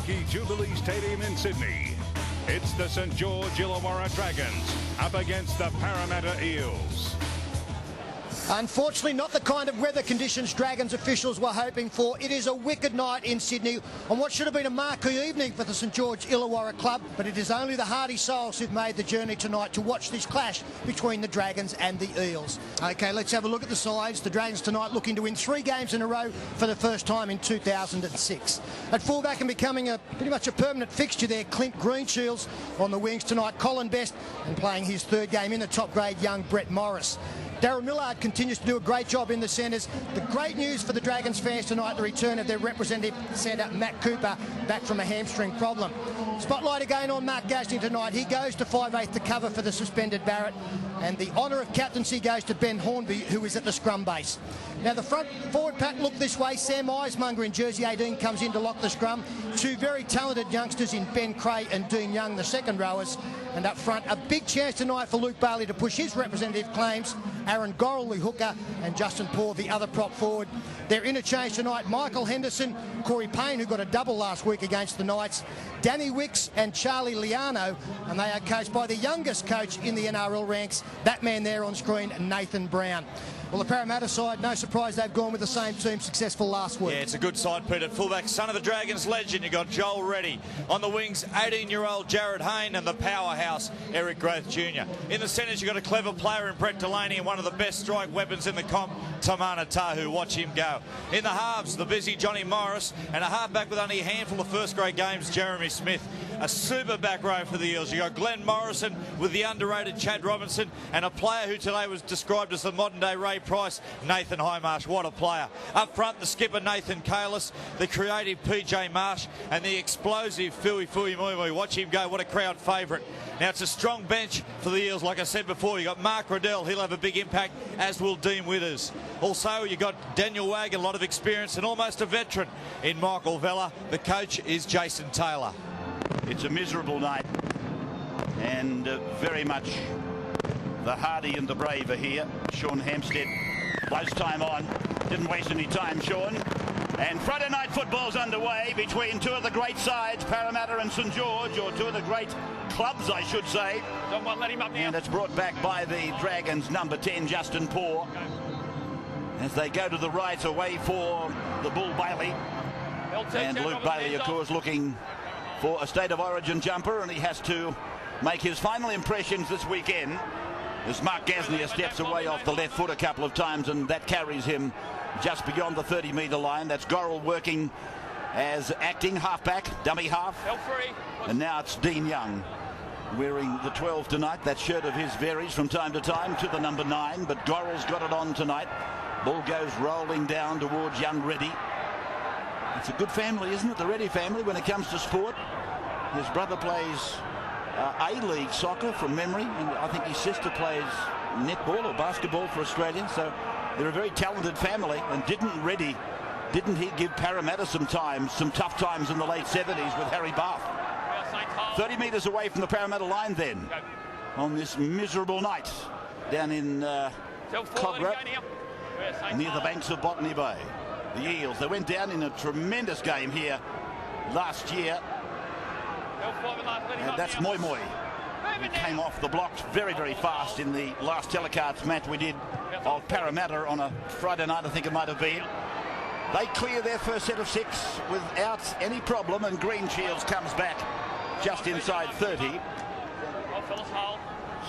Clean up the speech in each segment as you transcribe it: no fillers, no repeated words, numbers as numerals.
Marquee Jubilee Stadium in Sydney. It's the St George Illawarra Dragons up against the Parramatta Eels. Unfortunately, not the kind of weather conditions Dragons officials were hoping for. It is a wicked night in Sydney on what should have been a marquee evening for the St George Illawarra club, but it is only the hardy souls who've made the journey tonight to watch this clash between the Dragons and the Eels. OK, let's have a look at the sides. The Dragons tonight looking to win 3 games in a row for the first time in 2006. At fullback and becoming pretty much a permanent fixture there, Clint Greenshields. On the wings tonight, Colin Best, and playing his 3rd game in the top grade, young Brett Morris. Daryl Millard continues to do a great job in the centres. The great news for the Dragons fans tonight, the return of their representative centre, Matt Cooper, back from a hamstring problem. Spotlight again on Mark Gasnier tonight. He goes to 5/8 to cover for the suspended Barrett. And the honour of captaincy goes to Ben Hornby, who is at the scrum base. Now the front forward pack look this way. Sam Eismunger in jersey 18 comes in to lock the scrum. 2 very talented youngsters in Ben Cray and Dean Young, the second rowers. And up front, a big chance tonight for Luke Bailey to push his representative claims. Aaron Gorrell, the hooker, and Justin Paul, the other prop forward. Their interchange tonight, Michael Henderson, Corey Payne, who got a double last week against the Knights, Danny Wicks and Charlie Liano, and they are coached by the youngest coach in the NRL ranks, that man there on screen, Nathan Brown. Well, the Parramatta side, no surprise they've gone with the same team successful last week. Yeah, it's a good side, Pete. At fullback, son of the Dragons legend, you got Joel Reddy. On the wings, 18-year-old Jarryd Hayne and the powerhouse Eric Growth Jr. In the centres, you got a clever player in Brett Delaney and one of the best strike weapons in the comp, Tamana Tahu. Watch him go. In the halves, the busy Johnny Morris, and a halfback with only a handful of first-grade games, Jeremy Smith. A super back row for the Eels. You got Glenn Morrison with the underrated Chad Robinson, and a player who today was described as the modern-day Ray Price, Nathan Highmarsh. What a player. Up front, the skipper Nathan Kalis, the creative PJ Marsh, and the explosive Fui Mui Mui. Watch him go. What a crowd favourite. Now it's a strong bench for the Eels. Like I said before, you got Mark Riddell. He'll have a big impact, as will Dean Withers. Also, you got Daniel Wagg, a lot of experience, and almost a veteran in Michael Vella. The coach is Jason Taylor. It's a miserable night, and very much the hardy and the brave are here. Sean Hampstead blows time on. Didn't waste any time, Sean. And Friday night football's underway between 2 of the great sides, Parramatta and St George, or 2 of the great clubs, I should say. Someone let him up now. And it's brought back by the Dragons' number 10, Justin Paul. As they go to the right, away for the Bull Bailey. And Luke Bailey, of course, looking for a State of Origin jumper, and he has to make his final impressions this weekend as Mark Gasnier steps away off the left foot a couple of times, and that carries him just beyond the 30-metre line. That's Gorrell working as acting halfback, dummy half. And now it's Dean Young wearing the 12 tonight. That shirt of his varies from time to time to the number 9, but Gorrell's got it on tonight. Ball goes rolling down towards young Reddy. It's a good family, isn't it, the Reddy family, when it comes to sport. His brother plays A-League soccer from memory, and I think his sister plays netball or basketball for Australia. So they're a very talented family. And didn't he give Parramatta some tough times in the late 70s with Harry Bath? 30 metres away from the Parramatta line then, on this miserable night down in Cogra, near the banks of Botany Bay. The Eels, they went down in a tremendous game here last year. And that's Moi Moi, who came off the blocks very, very fast in the last telecards match we did of Parramatta on a Friday night, I think it might have been. They clear their first set of 6 without any problem, and Greenshields comes back just inside 30.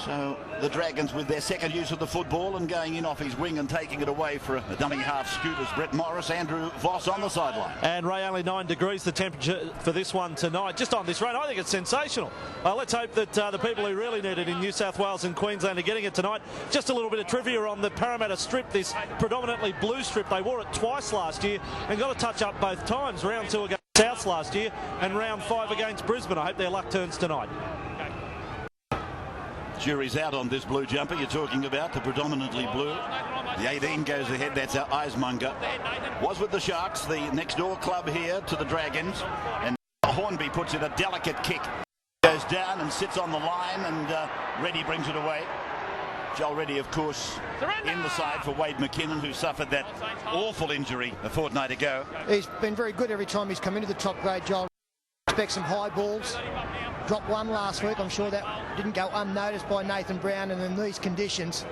So the Dragons with their second use of the football and going in off his wing and taking it away for a dummy half scooters. Brett Morris, Andrew Voss on the sideline. And Ray, only 9 degrees the temperature for this one tonight. Just on this rain, I think it's sensational. Let's hope that the people who really need it in New South Wales and Queensland are getting it tonight. Just a little bit of trivia on the Parramatta strip, this predominantly blue strip. They wore it twice last year and got a touch up both times. Round 2 against Souths last year and round 5 against Brisbane. I hope their luck turns tonight. Jury's out on this blue jumper you're talking about, the predominantly blue. The 18 goes ahead, that's our Eismunger. Was with the Sharks, the next door club here to the Dragons. And Hornby puts in a delicate kick. Goes down and sits on the line, and Reddy brings it away. Joel Reddy, of course, in the side for Wade McKinnon, who suffered that awful injury a fortnight ago. He's been very good every time he's come into the top grade, Joel. expect some high balls. Dropped one last week. I'm sure that didn't go unnoticed by Nathan Brown, and in these conditions,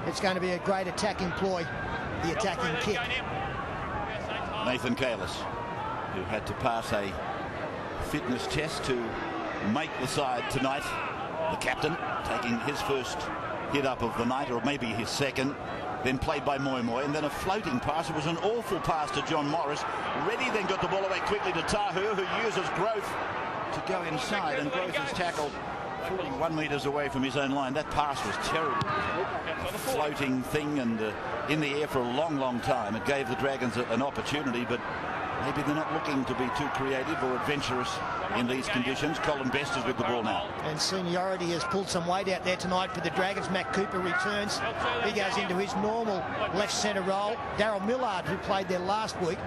it's going to be a great attacking ploy, the attacking kick. Nathan Kalis, who had to pass a fitness test to make the side tonight. The captain taking his first hit up of the night, or maybe his second, then played by Moi Moi, and then a floating pass. It was an awful pass to John Morris. Reddy then got the ball away quickly to Tahu, who uses Growth to go inside, and Growth is tackled 41 metres away from his own line. That pass was terrible. A floating thing, and in the air for a long, long time. It gave the Dragons an opportunity, but maybe they're not looking to be too creative or adventurous in these conditions. Colin Best is with the ball now. And seniority has pulled some weight out there tonight for the Dragons. Matt Cooper returns. He goes into his normal left centre role. Daryl Millard, who played there last week,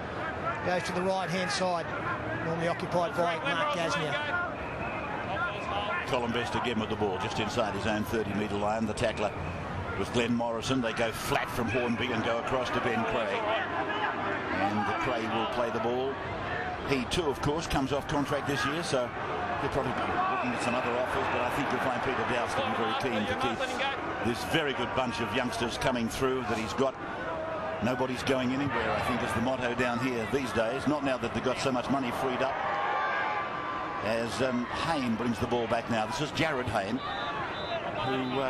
goes to the right-hand side, normally occupied by Mark Gasnier. Colin Best again with the ball just inside his own 30-metre line. The tackler was Glenn Morrison. They go flat from Hornby and go across to Ben Craig. And Craig will play the ball. He too, of course, comes off contract this year, so he'll probably be looking at some other offers, but I think you'll find Peter Dowse to be very keen to keep this very good bunch of youngsters coming through that he's got. Nobody's going anywhere, I think, is the motto down here these days. Not now that they've got so much money freed up. As Hayne brings the ball back now. This is Jarryd Hayne, who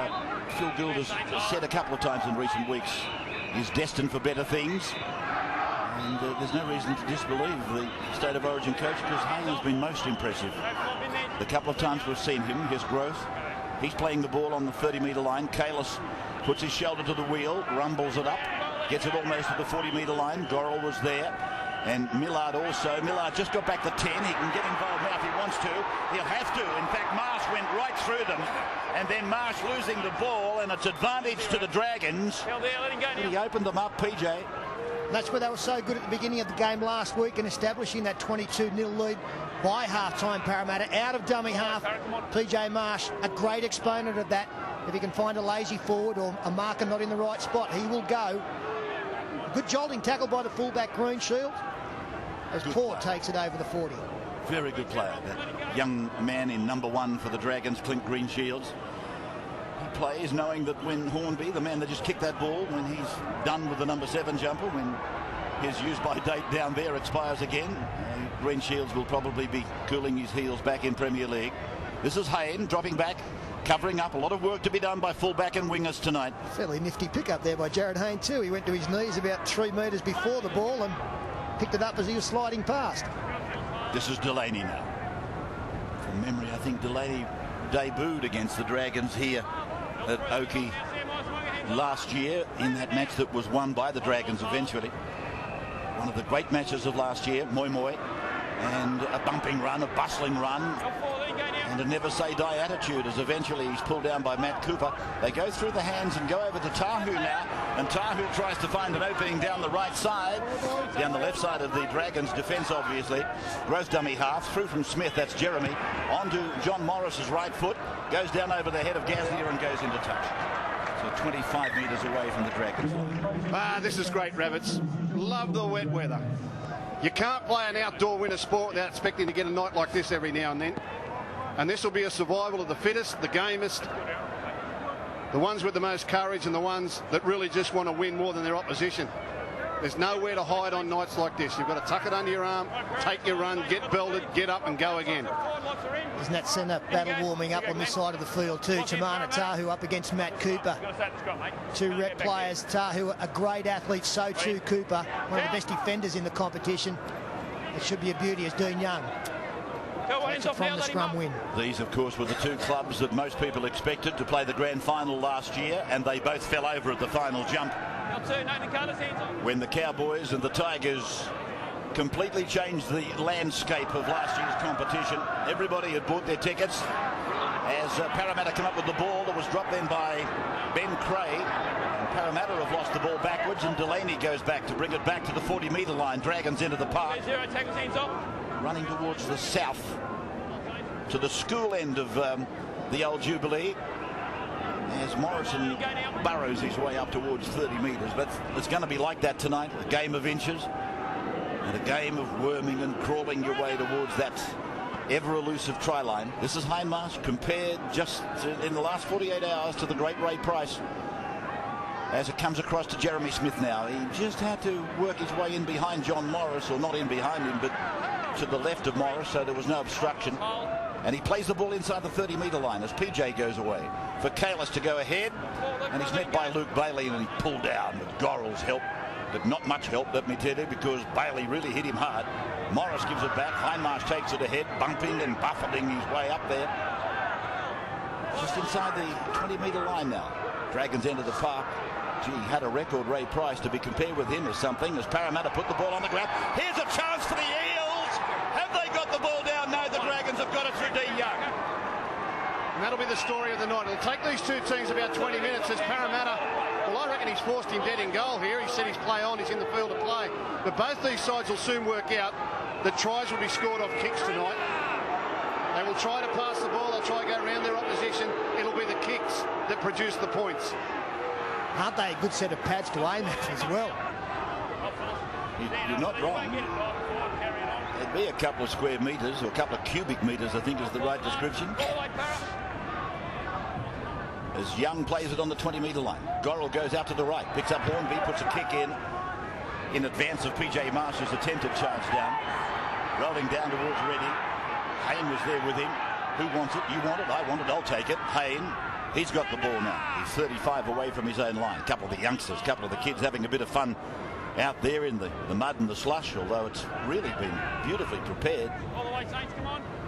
Phil Gould has said a couple of times in recent weeks is destined for better things. And there's no reason to disbelieve the State of Origin coach, because Hayne has been most impressive. The couple of times we've seen him, his growth. He's playing the ball on the 30-metre line. Kalis puts his shoulder to the wheel, rumbles it up, gets it almost at the 40-metre line. Gorrell was there. And Millard also. Millard just got back to 10. He can get involved now if he wants to. He'll have to. In fact, Marsh went right through them. And then Marsh losing the ball, and it's advantage to the Dragons. He opened them up, PJ. That's where they were so good at the beginning of the game last week in establishing that 22-0 lead by half-time. Parramatta out of dummy half. PJ Marsh, a great exponent of that. If he can find a lazy forward or a marker not in the right spot, he will go. Good jolting tackle by the fullback Greenshield as Port takes it over the 40. Very good player, that young man in number 1 for the Dragons, Clint Greenshields. He plays knowing that when Hornby, the man that just kicked that ball, when he's done with the number 7 jumper, when his use-by date down there expires again, Greenshields will probably be cooling his heels back in Premier League. This is Hayne dropping back, covering up. A lot of work to be done by fullback and wingers tonight. Fairly nifty pick-up there by Jarryd Hayne too. He went to his knees about 3 metres before the ball and picked it up as he was sliding past. This is Delaney now. From memory, I think Delaney debuted against the Dragons here at Oakey last year in that match that was won by the Dragons eventually. One of the great matches of last year, Moi Moi, and a bumping run, a bustling run, and a never say die attitude as eventually he's pulled down by Matt Cooper. They go through the hands and go over to Tahu now, and Tahu tries to find an opening down the right side, down the left side of the Dragons defence obviously. Growth dummy half, through from Smith, that's Jeremy, onto John Morris's right foot, goes down over the head of Gasnier and goes into touch. So 25 metres away from the Dragons. This is great, Rabbits. Love the wet weather. You can't play an outdoor winter sport without expecting to get a night like this every now and then. And this will be a survival of the fittest, the gamest, the ones with the most courage, and the ones that really just want to win more than their opposition. There's nowhere to hide on nights like this. You've got to tuck it under your arm, take your run, get belted, get up and go again. Isn't that centre battle warming up on this side of the field too? Chamana Tahu up against Matt Cooper. 2 rep players. Tahu, a great athlete, so too Cooper, one of the best defenders in the competition. It should be a beauty as Dean Young. That's it from the scrum win. These, of course, were the 2 clubs that most people expected to play the grand final last year, and they both fell over at the final jump when the Cowboys and the Tigers completely changed the landscape of last year's competition. Everybody had bought their tickets. As Parramatta come up with the ball that was dropped then by Ben Craig. And Parramatta have lost the ball backwards, and Delaney goes back to bring it back to the 40-metre line. Dragons into the park. Running towards the south, to the school end of the old Jubilee, as Morrison burrows his way up towards 30 metres. But it's going to be like that tonight, a game of inches and a game of worming and crawling your way towards that ever elusive try line. This is Hindmarsh compared just in the last 48 hours to the great Ray Price. As it comes across to Jeremy Smith now, he just had to work his way in behind John Morris, or not in behind him, but to the left of Morris, so there was no obstruction. And he plays the ball inside the 30-metre line as PJ goes away. For Kalis to go ahead, and he's met by Luke Bailey, and he pulled down with Gorrell's help. But not much help, let me tell you, because Bailey really hit him hard. Morris gives it back. Hindmarsh takes it ahead, bumping and buffeting his way up there. Just inside the 20-metre line now. Dragons enter the park. Gee, had a record, Ray Price, to be compared with him as something, as Parramatta put the ball on the ground. Here's a chance for the Eels. Have they got the ball down? No, the Dragons have got it through D. Young. And that'll be the story of the night. It'll take these two teams about 20 minutes as Parramatta, well, I reckon he's forced him dead in goal here. He set his play on, he's in the field of play. But both these sides will soon work out that tries will be scored off kicks tonight. They will try to pass the ball, they'll try to go around their opposition. It'll be the kicks that produce the points. Aren't they a good set of pads to aim at as well? You're not wrong. It'd be a couple of square metres, or a couple of cubic metres, I think is the right description. As Young plays it on the 20-metre line. Gorrell goes out to the right, picks up Hornby, puts a kick in advance of PJ Marsh's attempted charge down. Rolling down towards Reddy. Hayne was there with him. Who wants it? You want it? I want it. I'll take it. Hayne. He's got the ball now. He's 35 away from his own line. A couple of the youngsters, a couple of the kids having a bit of fun out there in the mud and the slush, although it's really been beautifully prepared.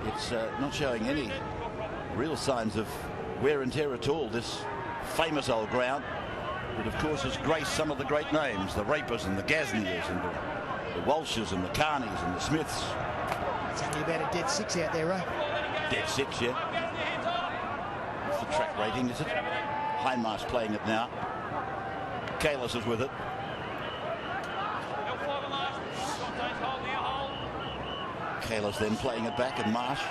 It's not showing any real signs of wear and tear at all, this famous old ground. But of course has graced some of the great names, the Rapers and the Gasniers and the Walshes and the Carneys and the Smiths. It's only about a dead 6 out there, Ray. Dead 6, yeah. The track rating, is it? Hindmarsh playing it now. Kalis is with it. Kalis then playing it back, and Marsh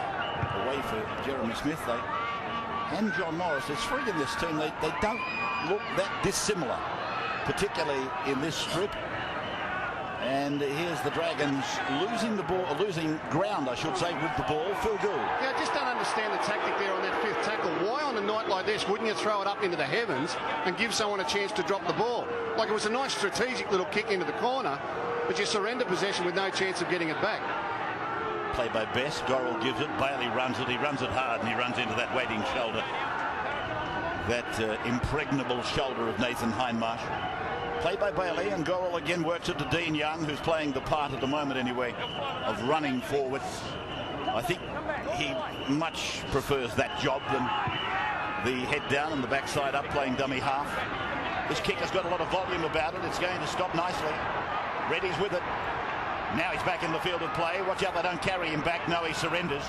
away for Jeremy Smith. And John Morris. There's three in this team. They don't look that dissimilar, particularly in this strip. And here's the Dragons losing the ball, losing ground, I should say, with the ball. Phil Gould. Yeah, I just don't understand the tactic there on that fifth tackle. Why on a night like this wouldn't you throw it up into the heavens and give someone a chance to drop the ball? Like, it was a nice strategic little kick into the corner, but you surrender possession with no chance of getting it back. Play by Best. Gorrell gives it. Bailey runs it. He runs it hard, and he runs into that waiting shoulder. That impregnable shoulder of Nathan Hindmarsh. Play by Bailey, and Gorrell again works it to Dean Young, who's playing the part at the moment anyway of running forward. I think he much prefers that job than the head down and the backside up playing dummy half. This kick has got a lot of volume about it. It's going to stop nicely. Reddy's with it. Now he's back in the field of play. Watch out they don't carry him back. No, he surrenders.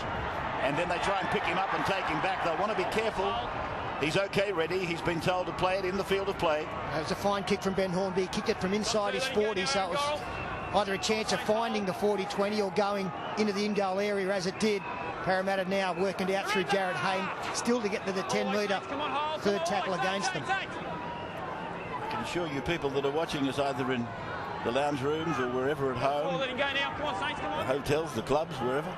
And then they try and pick him up and take him back. They'll want to be careful. He's okay, Reddy. He's been told to play it in the field of play. That was a fine kick from Ben Hornby. He kicked it from inside his 40, so it was either a chance of finding the 40-20 or going into the in-goal area as it did. Parramatta now working it out through Jarryd Hayne, still to get to the 10-metre third tackle against them. I can assure you people that are watching us either in the lounge rooms or wherever at home, the hotels, the clubs, wherever,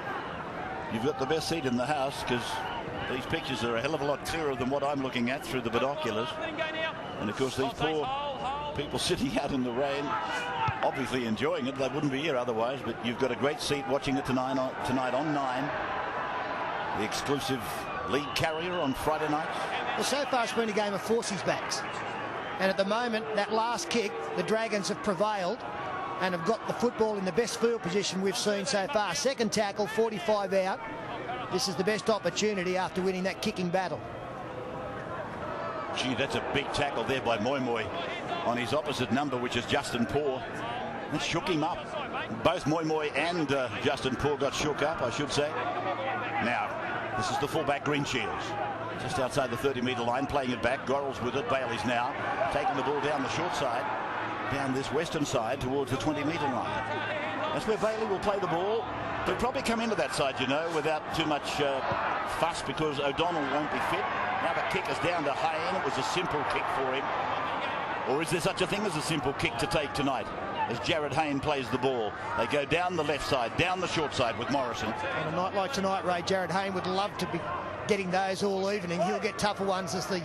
you've got the best seat in the house, because these pictures are a hell of a lot clearer than what I'm looking at through the binoculars. And of course these poor people sitting out in the rain, obviously enjoying it. They wouldn't be here otherwise, but you've got a great seat watching it tonight on 9. The exclusive league carrier on Friday nights. Well, so far it's been a game of forces backs. And at the moment, that last kick, the Dragons have prevailed and have got the football in the best field position we've seen so far. Second tackle, 45 out. This is the best opportunity after winning that kicking battle. Gee, that's a big tackle there by Moy on his opposite number, which is Justin Poor. That shook him up. Both Moy and Justin Poor got shook up, I should say. Now, this is the fullback Greenshields. Just outside the 30-metre line, playing it back. Gorrell's with it. Bailey's now taking the ball down the short side, down this western side towards the 20-metre line. That's where Bailey will play the ball. They'll probably come into that side, you know, without too much fuss, because O'Donnell won't be fit. Now the kick is down to Hayne. It was a simple kick for him. Or is there such a thing as a simple kick to take tonight? as Jarryd Hayne plays the ball. They go down the left side, down the short side with Morrison. On a night like tonight, Ray, Jarryd Hayne would love to be getting those all evening. He'll get tougher ones as the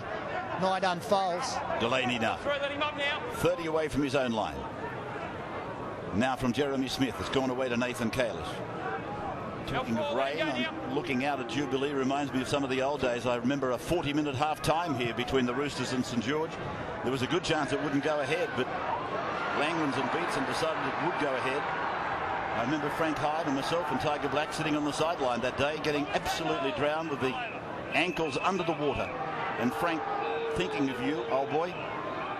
night unfolds. Delaney now. 30 away from his own line. Now from Jeremy Smith. It's gone away to Nathan Kalis. Talking of rain, I'm looking out at Jubilee. Reminds me of some of the old days. I remember a 40-minute half-time here between the Roosters and St George. There was a good chance it wouldn't go ahead, but Langwans and Beatson decided it would go ahead. I remember Frank Hyde and myself and Tiger Black sitting on the sideline that day, getting absolutely drowned with the ankles under the water. And Frank thinking of you, old boy.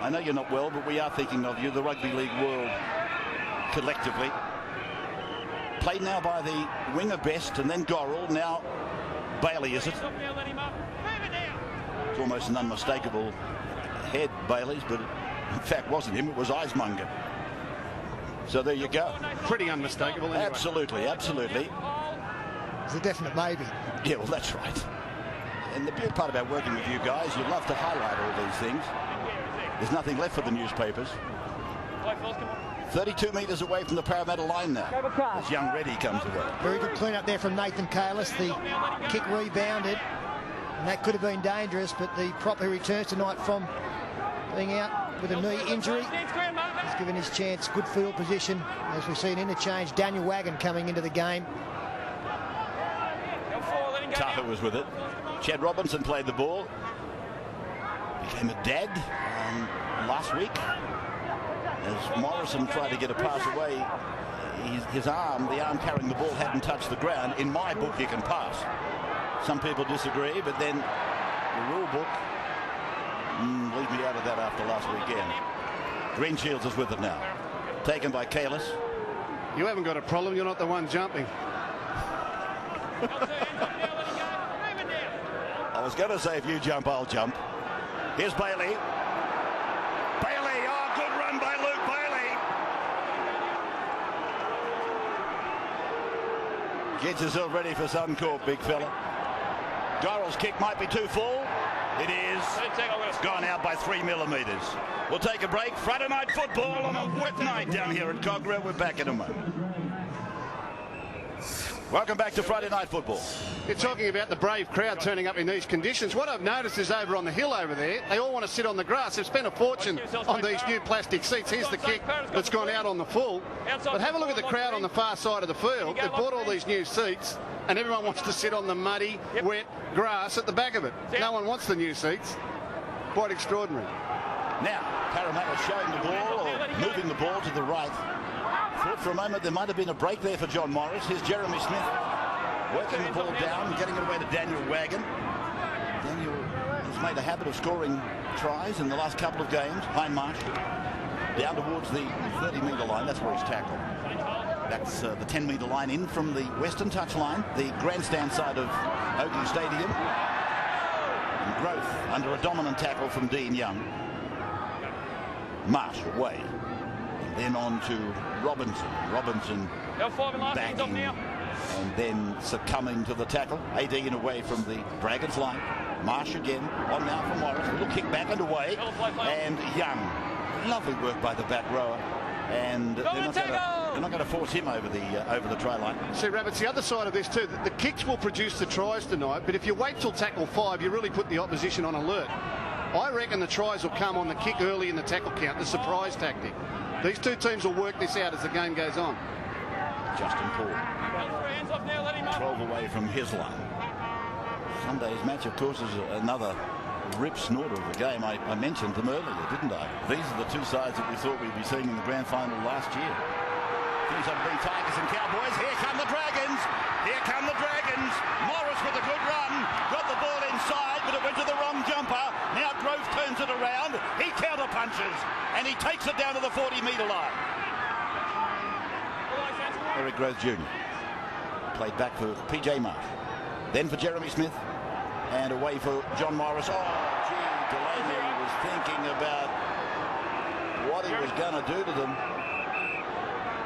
I know you're not well, but we are thinking of you, the rugby league world collectively. Played now by the winger Best and then Gorrell. Now Bailey, is it? It's almost an unmistakable head, Bailey's, but in fact wasn't him, it was Eismunger. So there you go. Pretty unmistakable anyway. Absolutely, absolutely. It's a definite maybe. Yeah, well, that's right. And the beauty part about working with you guys, you love to highlight all these things. There's nothing left for the newspapers. 32 metres away from the Parramatta line now. As young Reddy comes away. Very good clean up there from Nathan Kalis. The kick rebounded, and that could have been dangerous, but the prop who returns tonight from being out with a knee injury has given his chance good field position. As we see an interchange, Daniel Wagon coming into the game. Tucker was with it. Chad Robinson played the ball. Became a dad last week. As Morrison tried to get a pass away, his arm, the arm carrying the ball, hadn't touched the ground. In my book, he can pass. Some people disagree, but then the rule book, leave me out of that after last weekend. Green Shields is with it now. Taken by Kalis. You haven't got a problem, you're not the one jumping. I was going to say if you jump, I'll jump. Here's Bailey. Bailey, oh, good run by Luke Bailey. Gets himself ready for Suncorp, big fella. Gorrell's kick might be too full. It is. It's gone out by 3 millimetres. We'll take a break. Friday night football on a wet night down here at Cogra. We're back in a moment. Welcome back to Friday Night Football. You're talking about the brave crowd turning up in these conditions. What I've noticed is over on the hill over there, they all want to sit on the grass. They've spent a fortune on these new plastic seats. Here's the kick that's gone out on the full. But have a look at the crowd on the far side of the field. They've bought all these new seats, and everyone wants to sit on the muddy, wet grass at the back of it. No one wants the new seats. Quite extraordinary. Now, Parramatta showing the ball or moving the ball to the right. Thought for a moment there might have been a break there for John Morris. Here's Jeremy Smith working the ball down, getting it away to Daniel Wagon. Daniel has made a habit of scoring tries in the last couple of games. Hindmarsh down towards the 30-metre line. That's where he's tackled. That's the 10-metre line in from the western touchline, the grandstand side of Oakley Stadium. And Growth under a dominant tackle from Dean Young. Marsh away. Then on to Robinson. Robinson backing and then succumbing to the tackle. 18 away from the Dragons line. Marsh again. On now from Morris. A little kick back and away. And Young. Lovely work by the back rower. And they're not going to force him over the try line. See, Rabbits, the other side of this too, the kicks will produce the tries tonight, but if you wait till tackle 5, you really put the opposition on alert. I reckon the tries will come on the kick early in the tackle count, the surprise tactic. These two teams will work this out as the game goes on. Justin Paul. 12 away from his line. Sunday's match, of course, is another rip snorter of the game. I mentioned them earlier, didn't I? These are the two sides that we thought we'd be seeing in the grand final last year. Things have been Tigers and Cowboys. Here come the Dragons. Here come the Dragons. Morris with a good run. Got the ball inside, but it went to the wrong jumper. Now Grove turns it around. He counter punches, and he takes it down to the 40-metre line. Eric Grove Jr. played back for PJ Marsh. Then for Jeremy Smith. And away for John Morris. Oh, gee, Delaney was thinking about what he was going to do to them.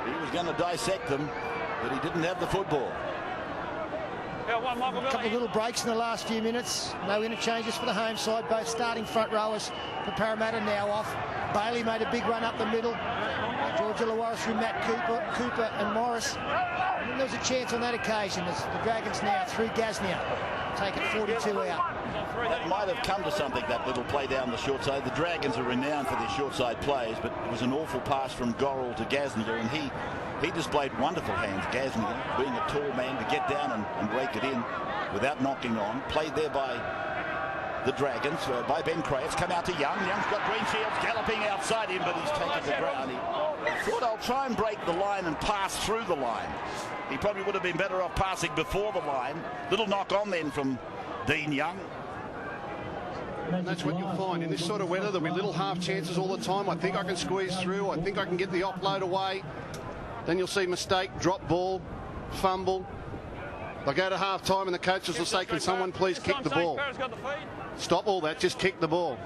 He was going to dissect them, but he didn't have the football. A couple of little breaks in the last few minutes. No interchanges for the home side. Both starting front rowers for Parramatta now off. Bailey made a big run up the middle. George Illawarra through Matt Cooper and Morris. And then there was a chance on that occasion as the Dragons now through Gasnier take it 42 out. That might have come to something, that little play down the short side. The Dragons are renowned for their short side plays, but it was an awful pass from Gorrell to Gasnier, and he displayed wonderful hands, Gasnier, being a tall man to get down and break it in without knocking on. Played there by the Dragons, by Ben Cray. It's come out to Young. Young's got Green Shields galloping outside him, but he's taken the ground. He thought, I'll try and break the line and pass through the line. He probably would have been better off passing before the line. Little knock on then from Dean Young. And that's what you'll find in this sort of weather. There'll be little half chances all the time. I think I can squeeze through. I think I can get the offload away. Then you'll see mistake, drop ball, fumble. They'll go to half time and the coaches will say, can someone please kick the ball? Stop all that, just kick the ball.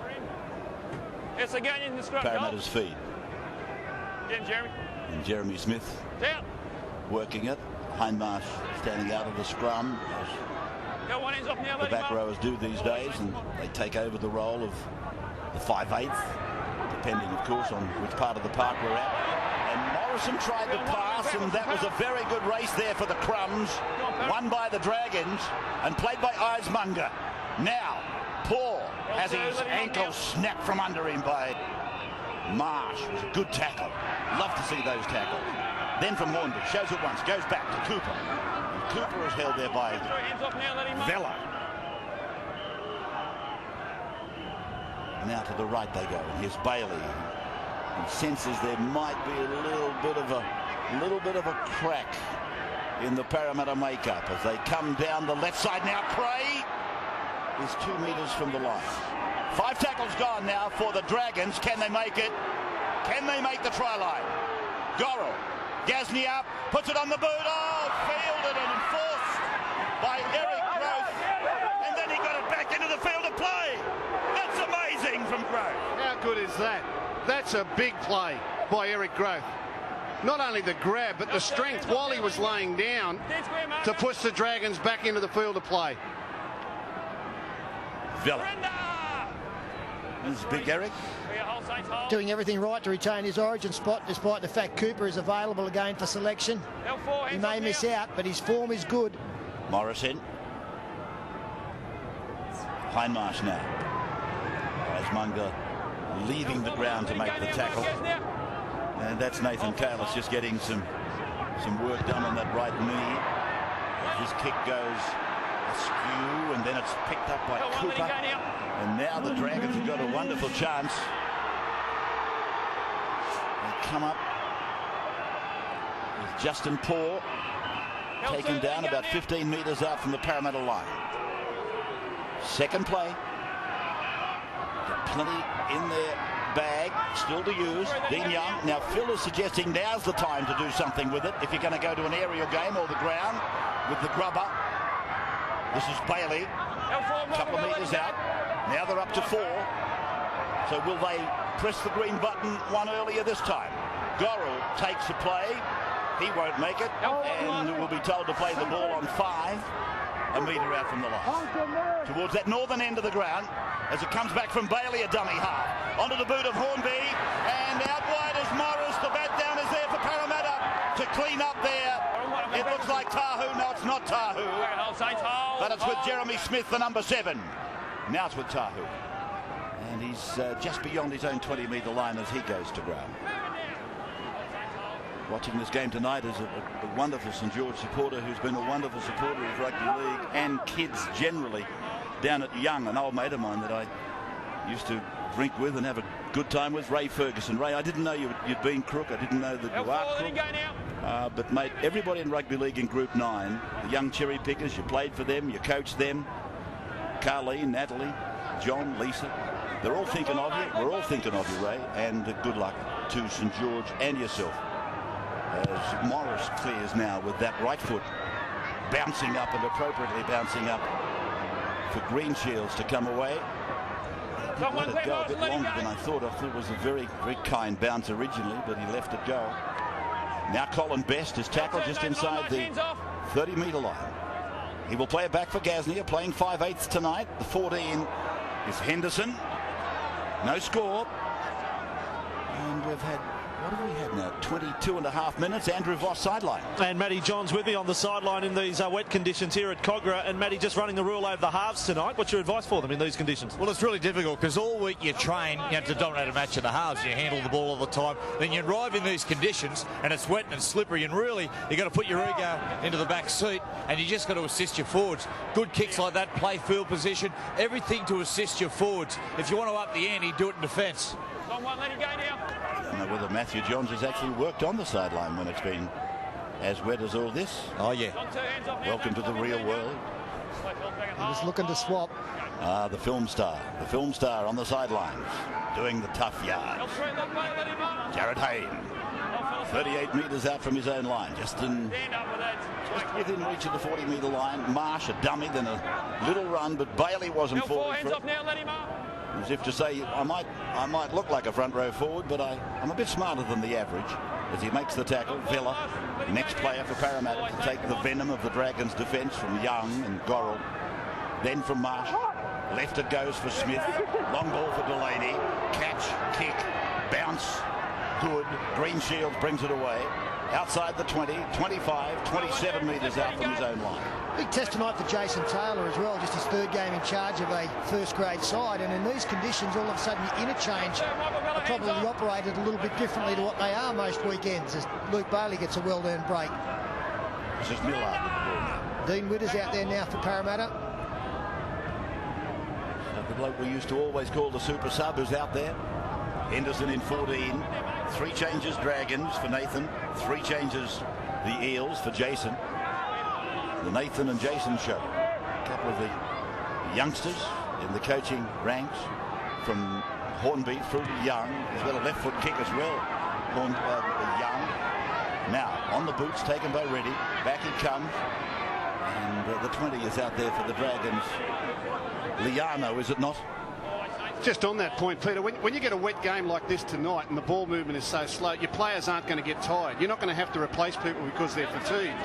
Parramatta's feed. And Jeremy Smith working it. Hindmarsh standing out of the scrum. The back rowers do these days, and they take over the role of the 5/8, depending, of course, on which part of the park we're at. And Morrison tried to pass, and that was a very good race there for the Crumbs. Won by the Dragons and played by Eismunger. Now, Paul has his ankle snapped from under him by Marsh. It was a good tackle. Love to see those tackles. Then from Hornby, shows it once, goes back to Cooper. Cooper is held there by Vella. Now to the right they go, and here's Bailey. He senses there might be a little bit of a crack in the Parramatta makeup as they come down the left side. Now Cray is 2 metres from the line. 5 tackles gone now for the Dragons. Can they make it? Can they make the try line? Gorrell, Gasnier puts it on the boot. Oh, fielded and enforced by Eric Growth. And then he got it back into the field of play. That's amazing from Growth. How good is that? That's a big play by Eric Growth. Not only the grab, but the strength while he was laying down to push the Dragons back into the field of play. Villa. This is big Eric. Doing everything right to retain his origin spot, despite the fact Cooper is available again for selection. He may miss out, but his form is good. Morrison. Hindmarsh now. Eismunger leaving the ground to make the tackle. And that's Nathan Kalis just getting some work done on that right knee. His kick goes askew, and then it's picked up by Cooper. And now the Dragons have got a wonderful chance. They come up with Justin Paul taken down about 15 metres out from the Parramatta line. Second play. Got plenty in their bag still to use. Dean Young. Now Phil is suggesting now's the time to do something with it if you're going to go to an aerial game or the ground with the grubber. This is Bailey. A couple of metres out. Now they're up to 4. So will they press the green button one earlier this time? Gorrell takes the play. He won't make it. And will be told to play the ball on 5. A metre out from the line. Towards that northern end of the ground as it comes back from Bailey, a dummy half. Onto the boot of Hornby. And out wide is Morris. The bat down is there for Parramatta to clean up there. It looks like Tahu. No, it's not Tahu. But it's with Jeremy Smith, the number 7. Now it's with Tahu. And he's just beyond his own 20-metre line as he goes to ground. Watching this game tonight is a wonderful St George supporter who's been a wonderful supporter of rugby league and kids generally down at Young, an old mate of mine that I used to drink with and have a good time with, Ray Ferguson. Ray, I didn't know you'd been crook. I didn't know that you are crook. But mate, everybody in rugby league in Group 9, the young cherry pickers, you played for them, you coached them. Carleen, Natalie, John, Lisa, they're all thinking of you. We're all thinking of you, Ray, and good luck to St George and yourself. As Morris clears now with that right foot bouncing up and appropriately bouncing up for Green Shields to come away. He let it go a bit longer than I thought. I thought it was a very, very kind bounce originally, but he left it go. Now Colin Best is tackled just inside the 30-metre line. He will play it back for Gasnier, playing 5/8 tonight. The 14 is Henderson. No score. And we've had, what have we had now? 22.5 minutes. Andrew Voss sideline. And Matty Johns with me on the sideline in these wet conditions here at Cogra. And Matty, just running the rule over the halves tonight. What's your advice for them in these conditions? Well, it's really difficult because all week you train to dominate a match in the halves. You handle the ball all the time. Then you arrive in these conditions and it's wet and slippery, and really you've got to put your ego into the back seat and you just got to assist your forwards. Good kicks like that, play field position, everything to assist your forwards. If you want to up the ante, do it in defence. I don't know whether Matthew Johns has actually worked on the sideline when it's been as wet as all this. Oh, yeah. Welcome to the real world. He's looking to swap. The film star on the sidelines, doing the tough yards. Jarryd Hayne, 38 metres out from his own line, just within reach of the 40-metre line. Marsh, a dummy, then a little run, but Bailey wasn't falling for it. As if to say, I might look like a front row forward, but I'm a bit smarter than the average. As he makes the tackle, Villa, next player for Parramatta to take the venom of the Dragons' defence from Young and Gorrell. Then from Marsh, left it goes for Smith. Long ball for Delaney. Catch, kick, bounce, good. Greenshields brings it away. Outside the 20, 25, 27 metres out from his own line. Big test tonight for Jason Taylor as well, just his third game in charge of a first-grade side. And in these conditions, all of a sudden, your interchange are probably operated a little bit differently to what they are most weekends, as Luke Bailey gets a well-earned break. This is Millard with the ball now. Dean Witter's out there now for Parramatta. The bloke we used to always call the super sub who's out there. Henderson in 14. 3 changes Dragons for Nathan. 3 changes the Eels for Jason. The Nathan and Jason show. A couple of the youngsters in the coaching ranks, from Hornby through to Young. He's got a left foot kick as well. Young. Now on the boots, taken by Reddy. Back he comes. And the 20 is out there for the Dragons. Liano, is it not? Just on that point, Peter, when you get a wet game like this tonight and the ball movement is so slow, your players aren't going to get tired. You're not going to have to replace people because they're fatigued.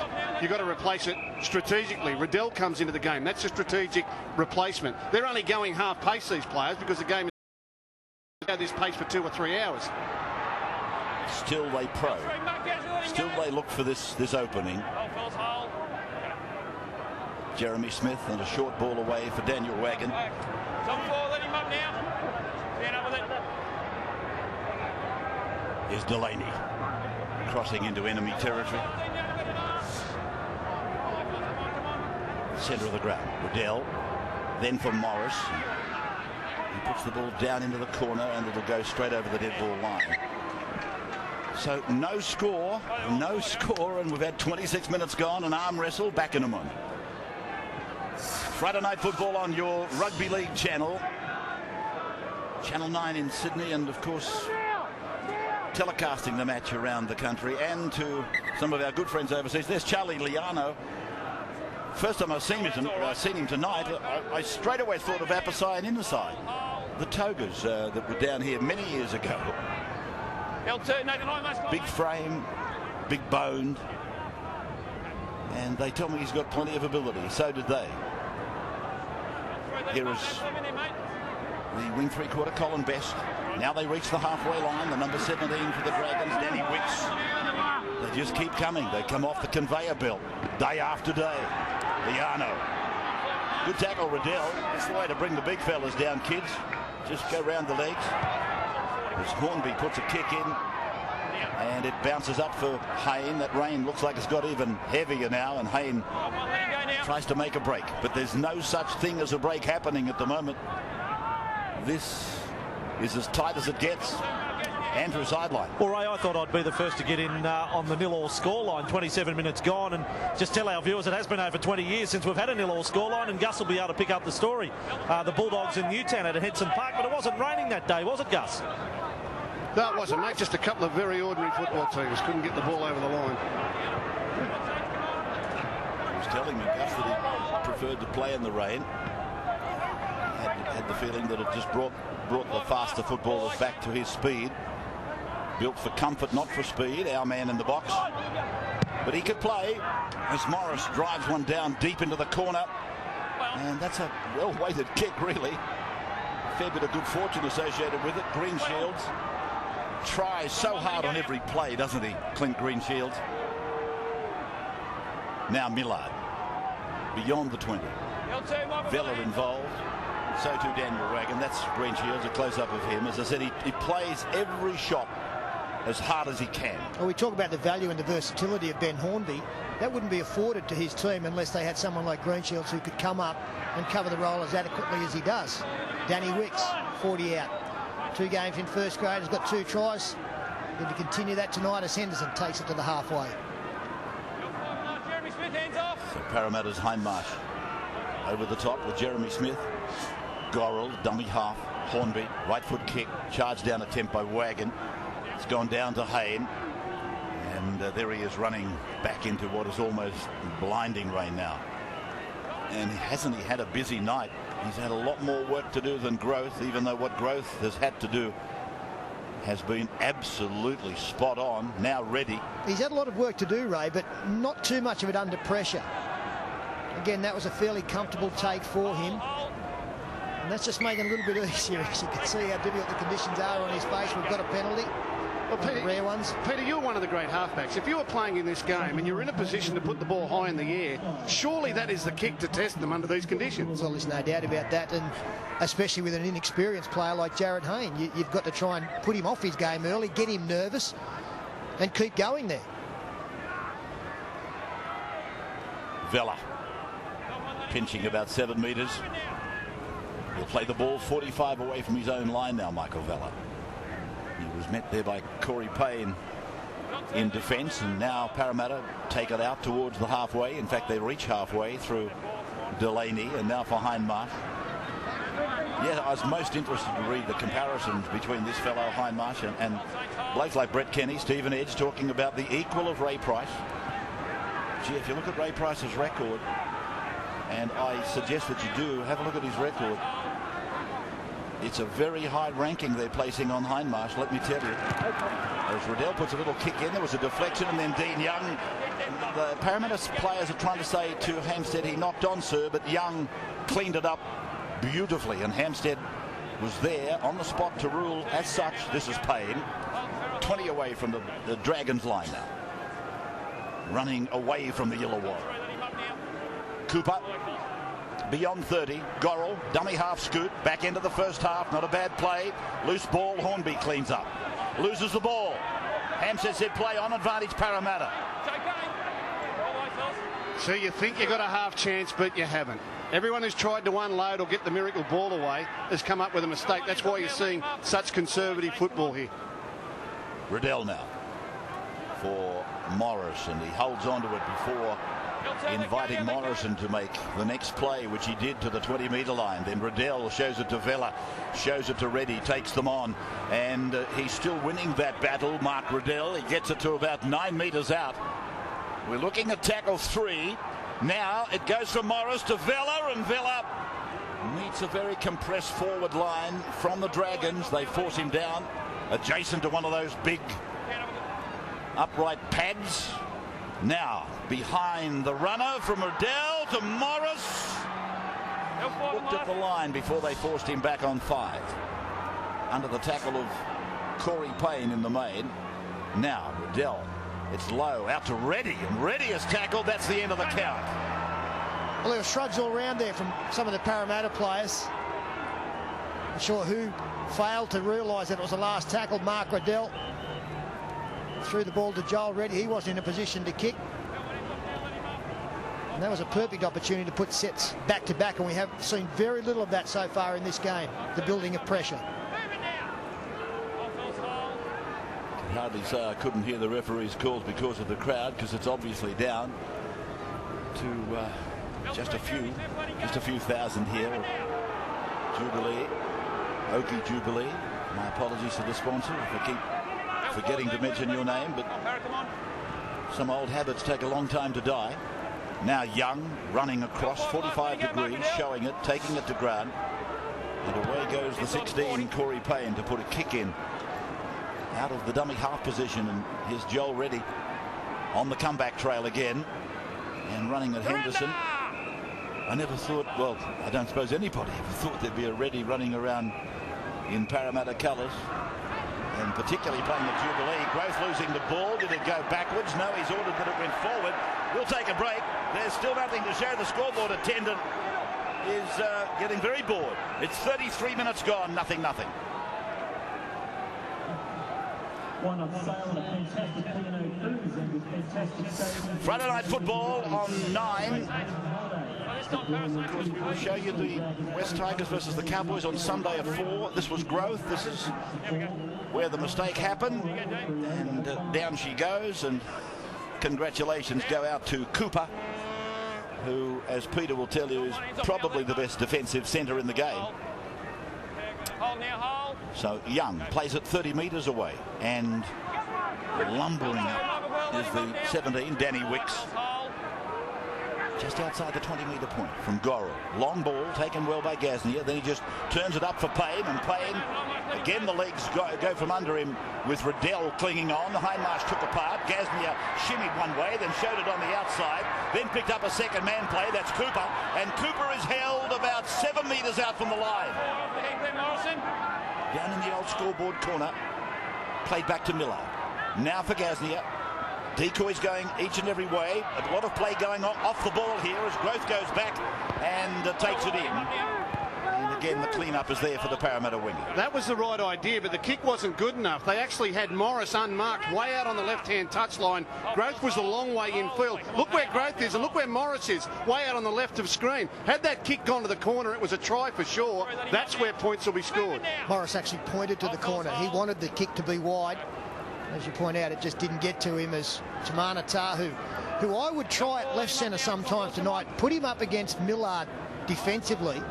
You've got to replace it strategically. Riddell comes into the game. That's a strategic replacement. They're only going half pace, these players, because the game is at this pace for 2 or 3 hours. Still they pro. Still they look for this opening. Jeremy Smith and a short ball away for Daniel Wagon. Is Delaney crossing into enemy territory. Centre of the ground. Riddell, then for Morris. He puts the ball down into the corner and it'll go straight over the dead ball line. So no score, and we've had 26 minutes gone. An arm wrestle, back in a moment. Friday night football on your rugby league channel. Channel 9 in Sydney, and of course telecasting the match around the country and to some of our good friends overseas. There's Charlie Liano. First time I've seen him tonight, I straight away thought of Apasai and Inasai, the Togas that were down here many years ago. Big frame, big boned, and they tell me he's got plenty of ability. So did they. Here is the wing 3/4 Colin Best. Now they reach the halfway line. The number 17 for the Dragons, Danny Wicks. They just keep coming. They come off the conveyor belt day after day. Liano. Good tackle, Riddell. That's the way to bring the big fellas down, kids. Just go round the legs. As Hornby puts a kick in. And it bounces up for Hayne. That rain looks like it's got even heavier now, and Hayne tries to make a break. But there's no such thing as a break happening at the moment. This is as tight as it gets. Andrew sideline. Well, Ray, I thought I'd be the first to get in on the 0-0 scoreline. 27 minutes gone, and just tell our viewers it has been over 20 years since we've had a 0-0 scoreline, and Gus will be able to pick up the story. The Bulldogs in Newtown at Henson Park, but it wasn't raining that day, was it, Gus? No, it wasn't, mate. Just a couple of very ordinary football teams couldn't get the ball over the line. He was telling me, Gus, that he preferred to play in the rain. Had the feeling that it just brought the faster footballers back to his speed. Built for comfort, not for speed, our man in the box. But he could play as Morris drives one down deep into the corner. And that's a well-weighted kick, really. A fair bit of good fortune associated with it. Greenshields tries so hard on every play, doesn't he, Clint Greenshields? Now Millard, beyond the 20. Vella involved. So too Daniel Wagon. That's Greenshields, a close-up of him. As I said, he plays every shot as hard as he can. Well, we talk about the value and the versatility of Ben Hornby. That wouldn't be afforded to his team unless they had someone like Greenshields who could come up and cover the role as adequately as he does. Danny Wicks, 40 out. 2 games in first grade, has got 2 tries. Going to continue that tonight as Henderson takes it to the halfway. So Parramatta's Hindmarsh over the top with Jeremy Smith. Gorrell, dummy half. Hornby, right foot kick. Charged down attempt by Wagon. It's gone down to Hayne. And there he is running back into what is almost blinding rain now. And hasn't he had a busy night? He's had a lot more work to do than Growth, even though what Growth has had to do has been absolutely spot on. Now ready. He's had a lot of work to do, Ray, but not too much of it under pressure. Again, that was a fairly comfortable take for him. And that's just making it a little bit easier. As you can see how difficult the conditions are on his face. We've got a penalty. Well, Peter, rare ones. Peter, you're one of the great halfbacks. If you were playing in this game and you're in a position to put the ball high in the air, surely that is the kick to test them under these conditions. Well, there's no doubt about that, and especially with an inexperienced player like Jarryd Hayne, you've got to try and put him off his game early, get him nervous, and keep going there. Vella pinching about 7 metres. He'll play the ball 45 away from his own line now, Michael Vella. He was met there by Corey Payne in defence, and now Parramatta take it out towards the halfway. In fact, they reach halfway through Delaney, and now for Hindmarsh. Yeah, I was most interested to read the comparisons between this fellow Hindmarsh and blokes like Brett Kenny, Stephen Edge, talking about the equal of Ray Price. Gee, if you look at Ray Price's record, and I suggest that you do, have a look at his record. It's a very high ranking they're placing on Hindmarsh, let me tell you. As Riddell puts a little kick in, there was a deflection, and then Dean Young. The Parramatta players are trying to say to Hampstead, he knocked on, sir, but Young cleaned it up beautifully, and Hampstead was there on the spot to rule as such. This is Payne, 20 away from the Dragons line now. Running away from the Illawarra. Cooper, beyond 30. Gorrell, dummy half scoot, back into the first half. Not a bad play. Loose ball, Hornby cleans up. Loses the ball. Hampstead said play on advantage Parramatta. So you think you got a half chance, but you haven't. Everyone who's tried to unload or get the miracle ball away has come up with a mistake. That's why you're seeing such conservative football here. Riddell now for Morris, and he holds on to it before inviting Morrison to make the next play, which he did to the 20-metre line. Then Riddell shows it to Vella, shows it to Reddy, takes them on, and he's still winning that battle, Mark Riddell. He gets it to about 9 metres out. We're looking at tackle 3. Now it goes from Morris to Vella, and Vella meets a very compressed forward line from the Dragons. They force him down adjacent to one of those big upright pads. Now behind the runner from Riddell to Morris. Looked at the line before they forced him back on 5. Under the tackle of Corey Payne in the main. Now Riddell. It's low out to Reddy, and Reddy is tackled. That's the end of the count. Well, there were shrugs all around there from some of the Parramatta players. Not sure who failed to realise that it was the last tackle. Mark Riddell threw the ball to Joel Reddy. He wasn't in a position to kick. And that was a perfect opportunity to put sets back to back, and we have seen very little of that so far in this game, the building of pressure. Hardly say I couldn't hear the referee's calls because of the crowd, because it's obviously down to just a few thousand here. Jubilee, Okie Jubilee. My apologies to the sponsor if I keep forgetting to mention your name, but some old habits take a long time to die. Now Young running across 45 degrees, showing it, taking it to ground, and away goes the 16 Corey Payne to put a kick in out of the dummy half position, and here's Joel Reddy on the comeback trail again and running at Henderson. I never thought, well, I don't suppose anybody ever thought there'd be a Reddy running around in Parramatta colours. and particularly playing the Jubilee. Growth losing the ball. Did it go backwards? No, he's ordered that it went forward. We'll take a break. There's still nothing to show. The scoreboard attendant is getting very bored. It's 33 minutes gone, nothing. Friday night football on 9. Of course, we will show you the West Tigers versus the Cowboys on Sunday at 4. This was Growth. This is where the mistake happened. And down she goes. And congratulations go out to Cooper, who, as Peter will tell you, is probably the best defensive centre in the game. So Young plays it 30 metres away, and lumbering up is the 17, Danny Wicks, just outside the 20-metre point from Gorrell. Long ball taken well by Gasnier, then he just turns it up for Payne, and Payne, again the legs go from under him with Riddell clinging on. Hindmarsh took apart, Gasnier shimmied one way, then showed it on the outside, then picked up a second man play, that's Cooper, and Cooper is held about 7 metres out from the line. Down in the old scoreboard corner, played back to Millard. Now for Gasnier. Decoys going each and every way. A lot of play going on off the ball here as Growth goes back and takes it in. And again, the clean-up is there for the Parramatta winger. That was the right idea, but the kick wasn't good enough. They actually had Morris unmarked way out on the left-hand touchline. Growth was a long way infield. Look where Growth is and look where Morris is, way out on the left of screen. Had that kick gone to the corner, it was a try for sure. That's where points will be scored. Morris actually pointed to the corner. He wanted the kick to be wide. As you point out, it just didn't get to him as Tamana Tahu, who I would try at left centre sometimes tonight, put him up against Millard defensively.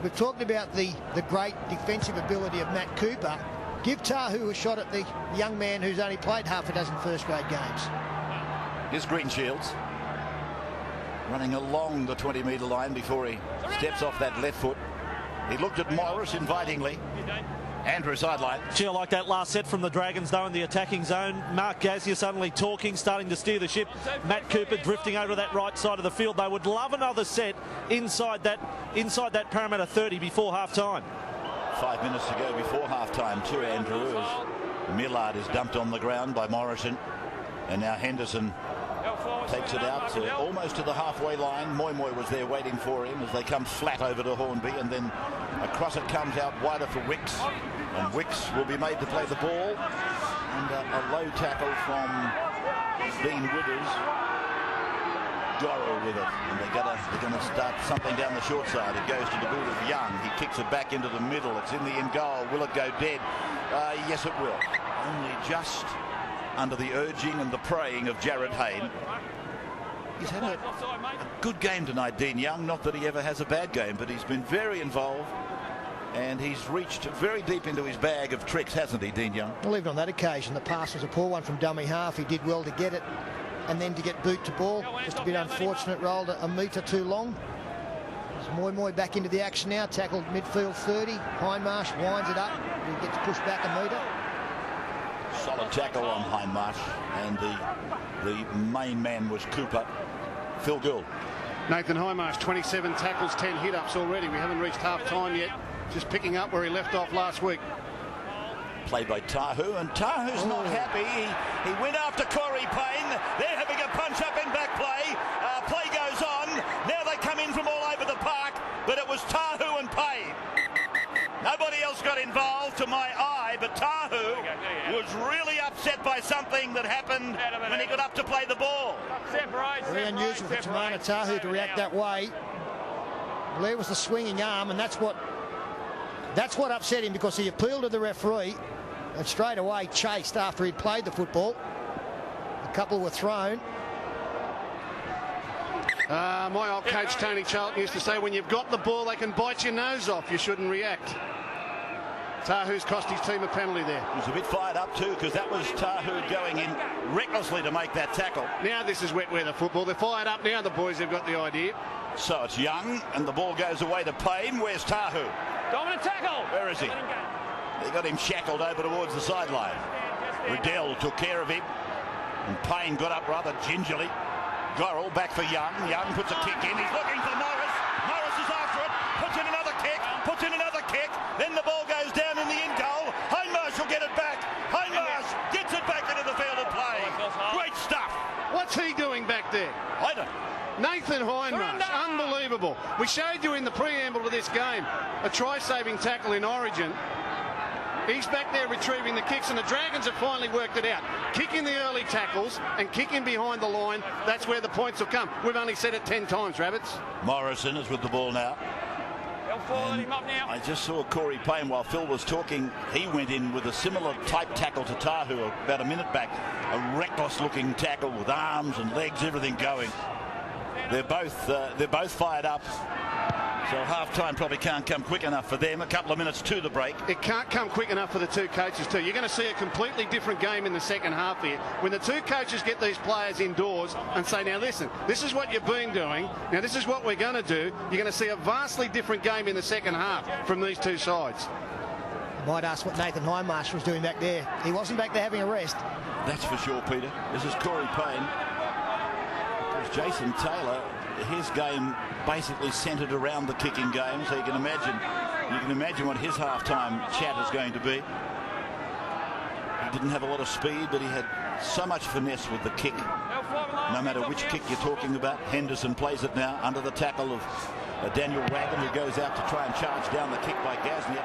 We've talked about the great defensive ability of Matt Cooper. Give Tahu a shot at the young man who's only played half a dozen first-grade games. Here's Greenshields running along the 20-metre line before he steps off that left foot. He looked at Morris invitingly. Andrew sideline. Gee, I like that last set from the Dragons, though, in the attacking zone. Mark Gasnier suddenly talking, starting to steer the ship. Matt Cooper drifting over that right side of the field. They would love another set inside that Parramatta 30 before half-time. 5 minutes to go before half-time too, Andrew, as Millard is dumped on the ground by Morrison. And now Henderson takes it out to almost to the halfway line. Moy was there waiting for him as they come flat over to Hornby, and then across it comes out wider for Wicks, and Wicks will be made to play the ball, and a low tackle from Dean Withers. Gorrell with it, and they're going to start something down the short side. It goes to the boot of Young. He kicks it back into the middle. It's in the end goal. Will it go dead? Yes, it will. Only just under the urging and the praying of Jarryd Hayne. He's had a good game tonight, Dean Young. Not that he ever has a bad game, but he's been very involved, and he's reached very deep into his bag of tricks, hasn't he, Dean Young? Well, even on that occasion, the pass was a poor one from dummy half. He did well to get it, and then to get boot to ball. Just a bit unfortunate, rolled a metre too long. There's Moy back into the action now, tackled midfield 30. Hindmarsh winds it up. He gets pushed back a metre. Solid tackle on Hindmarsh, and the main man was Cooper. Phil Gould. Nathan Hindmarsh, 27 tackles, 10 hit-ups already. We haven't reached half-time yet. Just picking up where he left off last week. Played by Tahu, and Tahu's not happy. He went after Corey Payne. They're having a punch-up in back play. Play goes on. Now they come in from all over the park, but it was Tahu and Payne. Nobody else got involved to my eye, but Tahu was really upset by something that happened when he got up to play the ball. Very unusual for Tamana Tahu to react that way. Well, there was the swinging arm, and that's what upset him, because he appealed to the referee and straight away chased after he'd played the football. A couple were thrown. My old coach Tony Charlton used to say, when you've got the ball, they can bite your nose off. You shouldn't react. Tahu's cost his team a penalty there. He was a bit fired up too, because that was Tahu going in recklessly to make that tackle. Now this is wet weather football. They're fired up now, the boys have got the idea. So it's Young, and the ball goes away to Payne. Where's Tahu? Dominant tackle. Where is he? They got him shackled over towards the sideline. Riddell took care of him, and Payne got up rather gingerly. Gorrell back for Young. Young puts a kick in. He's looking for Morris. Morris is after it. Puts in another kick. Puts in another kick. Then the ball goes down in the end goal. Hindmarsh will get it back. Nathan Hindmarsh, unbelievable. We showed you in the preamble to this game a try-saving tackle in Origin. He's back there retrieving the kicks, and the Dragons have finally worked it out. Kicking the early tackles and kicking behind the line, that's where the points will come. We've only said it 10 times, Rabbits. Morrison is with the ball now. I just saw Corey Payne while Phil was talking. He went in with a similar type tackle to Tahu about a minute back. A reckless looking tackle with arms and legs, everything going. They're both fired up. So half-time probably can't come quick enough for them. A couple of minutes to the break. It can't come quick enough for the two coaches too. You're going to see a completely different game in the second half here. When the two coaches get these players indoors and say, now listen, this is what you've been doing. Now this is what we're going to do. You're going to see a vastly different game in the second half from these two sides. I might ask what Nathan Hindmarsh was doing back there. He wasn't back there having a rest. That's for sure, Peter. This is Corey Payne. Jason Taylor, his game basically centred around the kicking game, so you can imagine what his halftime chat is going to be. He didn't have a lot of speed, but he had so much finesse with the kick. No matter which kick you're talking about, Henderson plays it now under the tackle of Daniel Wagon, who goes out to try and charge down the kick by Gasnier.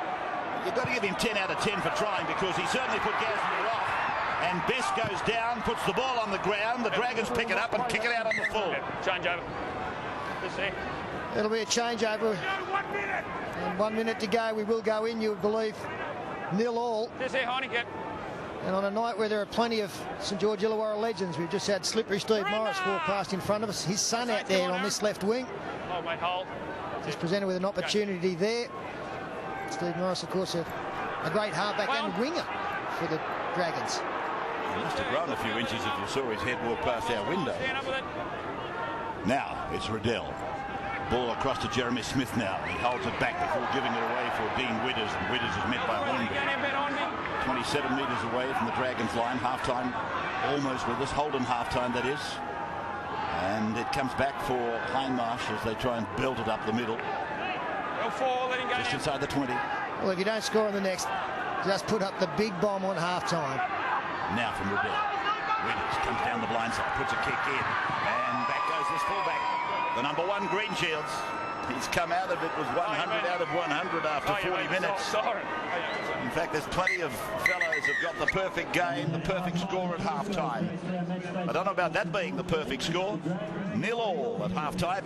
You've got to give him 10 out of 10 for trying, because he certainly put Gasnier off. And Best goes down, puts the ball on the ground. The Dragons pick it up and kick it out on the full. Change over. It'll be a changeover. And 1 minute to go. We will go in, you would believe, 0-0. And on a night where there are plenty of St George Illawarra legends, we've just had Slippery Steve Morris walk past in front of us. His son out there on this left wing. Just presented with an opportunity there. Steve Morris, of course, a great halfback and winger for the Dragons. He must have grown a few inches if you saw his head walk past our window. Now it's Riddell. Ball across to Jeremy Smith now. He holds it back before giving it away for Dean Widders, and Widders is met by Hornby. 27 metres away from the Dragons line. Half-time almost with us. Holden half-time, that is. And it comes back for Hindmarsh as they try and belt it up the middle. Just inside the 20. Well, if you don't score in the next, just put up the big bomb on half-time. Now from Riddell. Widders comes down the blind side, puts a kick in, and back goes this fullback. The number one, Greenshields. He's come out of it with 100 out of 100 after 40 minutes. In fact, there's plenty of fellows who've got the perfect game, the perfect score at half-time. I don't know about that being the perfect score. 0-0 at half-time.